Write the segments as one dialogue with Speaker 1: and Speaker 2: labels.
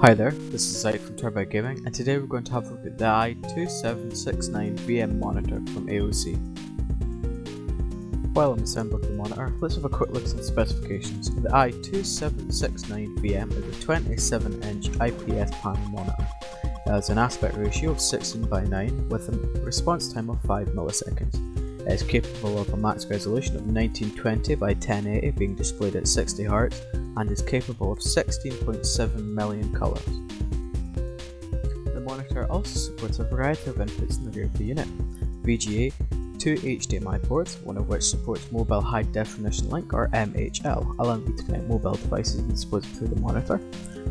Speaker 1: Hi there, this is Zyd from Terror-Byte Gaming, and today we're going to have a look at the I2769Vm monitor from AOC. While I'm assembling the monitor, let's have a quick look at some specifications. The I2769Vm is a 27-inch IPS panel monitor. It has an aspect ratio of 16:9 with a response time of 5 milliseconds. It is capable of a max resolution of 1920 by 1080 being displayed at 60 Hz and is capable of 16.7 million colours. The monitor also supports a variety of inputs in the rear of the unit: VGA, 2 HDMI ports, one of which supports Mobile High Definition Link or MHL, allowing you to connect mobile devices and displays through the monitor,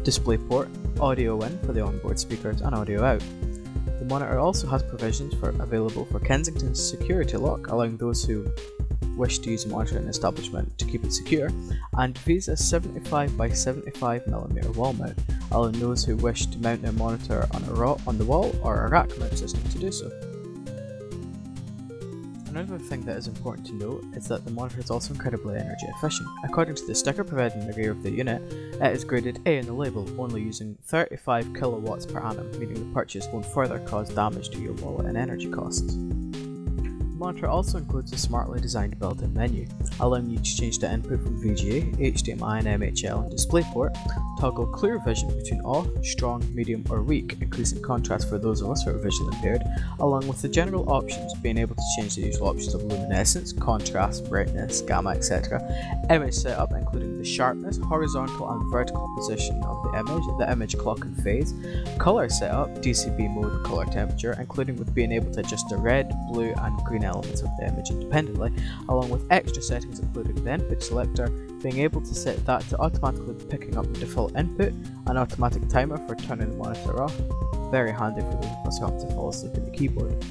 Speaker 1: DisplayPort, audio in for the onboard speakers and audio out. The monitor also has provisions available for Kensington's security lock, allowing those who wish to use a monitor in an establishment to keep it secure, and Visa's 75x75mm wall mount, allowing those who wish to mount their monitor on the wall or a rack mount system to do so. Another thing that is important to note is that the monitor is also incredibly energy efficient. According to the sticker provided in the rear of the unit, it is graded A in the label, only using 35 kilowatts per annum, meaning the purchase won't further cause damage to your wallet and energy costs. The monitor also includes a smartly designed built-in menu, allowing you to change the input from VGA, HDMI and MHL and DisplayPort, toggle clear vision between off, strong, medium or weak, increasing contrast for those of us who are visually impaired, along with the general options, being able to change the usual options of luminescence, contrast, brightness, gamma, etc., image setup including the sharpness, horizontal and vertical position of the image clock and phase, colour setup, DCB mode, colour temperature, including with being able to adjust the red, blue and green elements of the image independently, along with extra settings including the input selector, being able to set that to automatically picking up the default input, an automatic timer for turning the monitor off, very handy for those of us who have to fall asleep at the keyboard.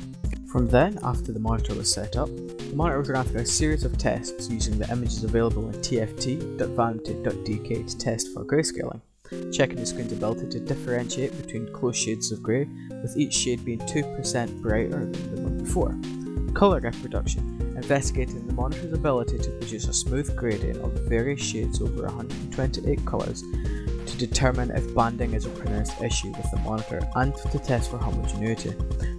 Speaker 1: From then, after the monitor was set up, the monitor was run through a series of tests using the images available in tft.vanity.dk to test for grayscaling, checking the screen's ability to differentiate between close shades of grey, with each shade being 2% brighter than the one before. Colour reproduction, investigating the monitor's ability to produce a smooth gradient of various shades over 128 colours to determine if banding is a pronounced issue with the monitor and to test for homogeneity,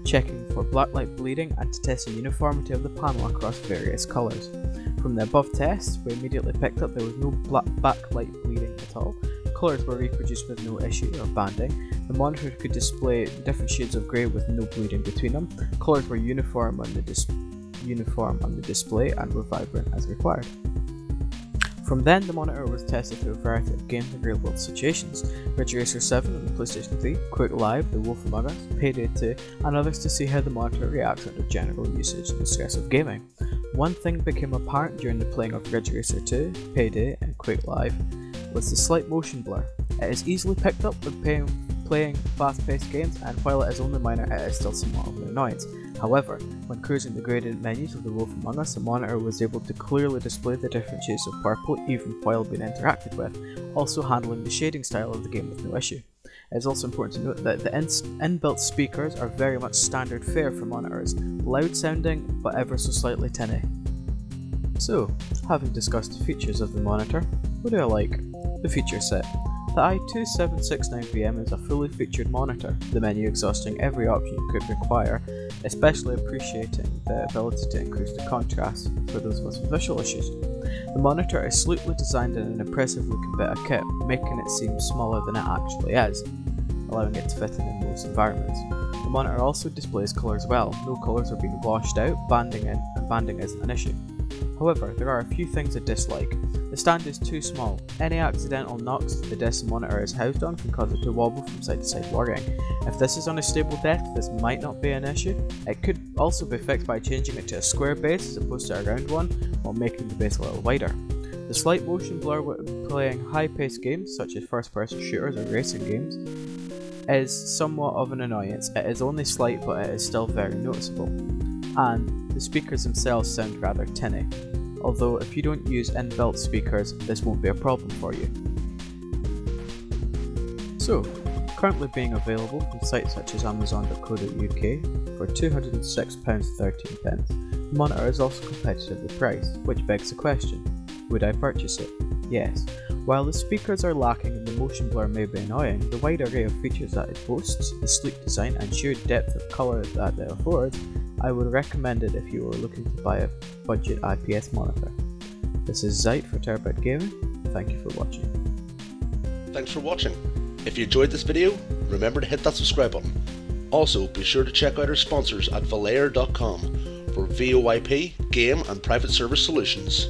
Speaker 1: checking for blacklight bleeding and to test the uniformity of the panel across various colours. From the above tests, we immediately picked up there was no backlight bleeding at all, colours were reproduced with no issue of banding, the monitor could display different shades of grey with no bleeding between them, colours were uniform on the display and were vibrant as required. From then, the monitor was tested through a variety of games in real-world situations: Ridge Racer 7 on the PlayStation 3, Quick Live, The Wolf Among Us, Payday 2, and others to see how the monitor reacts under general usage and the stress of gaming. One thing became apparent during the playing of Ridge Racer 2, Payday, and Quick Live was the slight motion blur. It is easily picked up when playing fast-paced games, and while it is only minor, it is still somewhat of an annoyance. However, when cruising the gradient menus of The Wolf Among Us, the monitor was able to clearly display the different shades of purple even while being interacted with, also handling the shading style of the game with no issue. It is also important to note that the inbuilt speakers are very much standard fare for monitors, loud sounding but ever so slightly tinny. So, having discussed the features of the monitor, what do I like? The feature set. The I2769Vm is a fully featured monitor, the menu exhausting every option you could require, especially appreciating the ability to increase the contrast for those of us with visual issues. The monitor is sleekly designed in an impressive looking bit of kit, making it seem smaller than it actually is, allowing it to fit in most environments. The monitor also displays colours well, no colours are being washed out, banding isn't an issue. However, there are a few things I dislike. The stand is too small. Any accidental knocks the desk the monitor is housed on can cause it to wobble from side to side worrying. If this is on a stable desk, this might not be an issue. It could also be fixed by changing it to a square base as opposed to a round one, while making the base a little wider. The slight motion blur when playing high-paced games such as first-person shooters or racing games is somewhat of an annoyance. It is only slight, but it is still very noticeable. And the speakers themselves sound rather tinny, although if you don't use inbuilt speakers, this won't be a problem for you. So, currently being available from sites such as Amazon.co.uk for £206.13, the monitor is also competitively priced, which begs the question, Would I purchase it? Yes. While the speakers are lacking and the motion blur may be annoying, the wide array of features that it boasts, the sleek design and sheer depth of colour that it affords, I would recommend it if you were looking to buy a budget IPS monitor. This is Zeit for Terror-Byte Gaming. Thank you for watching.
Speaker 2: Thanks for watching. If you enjoyed this video, remember to hit that subscribe button. Also, be sure to check out our sponsors at Valair.com for VoIP, game and private service solutions.